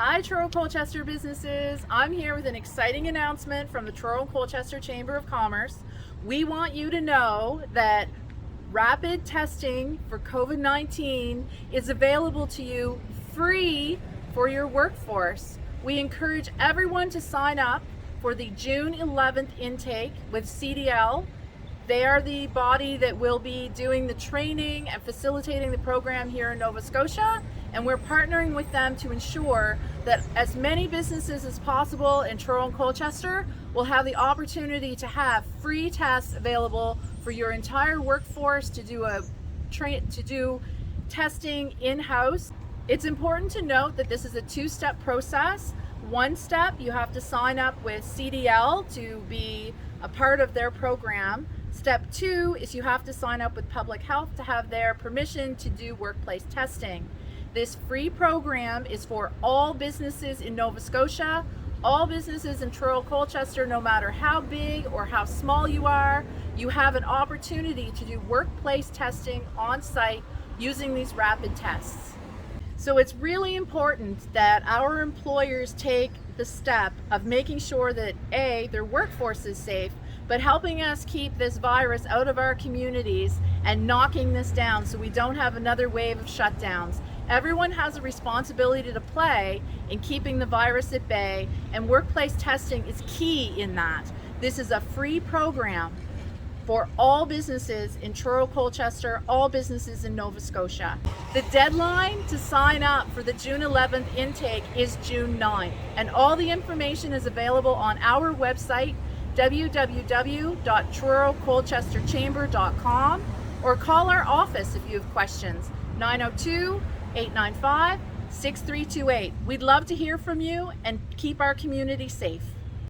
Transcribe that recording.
Hi Truro Colchester businesses. I'm here with an exciting announcement from the Truro Colchester Chamber of Commerce. We want you to know that rapid testing for COVID-19 is available to you free for your workforce. We encourage everyone to sign up for the June 11th intake with CDL. They are the body that will be doing the training and facilitating the program here in Nova Scotia, and we're partnering with them to ensure that as many businesses as possible in Truro and Colchester will have the opportunity to have free tests available for your entire workforce to do testing in-house. It's important to note that this is a two-step process. One step, you have to sign up with CDL to be a part of their program. Step two is you have to sign up with Public Health to have their permission to do workplace testing. This free program is for all businesses in Nova Scotia, all businesses in Truro Colchester, no matter how big or how small you are, you have an opportunity to do workplace testing on site using these rapid tests. So it's really important that our employers take the step of making sure that A, their workforce is safe, but helping us keep this virus out of our communities and knocking this down so we don't have another wave of shutdowns. Everyone has a responsibility to play in keeping the virus at bay, and workplace testing is key in that. This is a free program for all businesses in Truro Colchester, all businesses in Nova Scotia. The deadline to sign up for the June 11th intake is June 9th, and all the information is available on our website, www.trurocolchesterchamber.com, or call our office if you have questions, 902-895-6328. We'd love to hear from you and keep our community safe.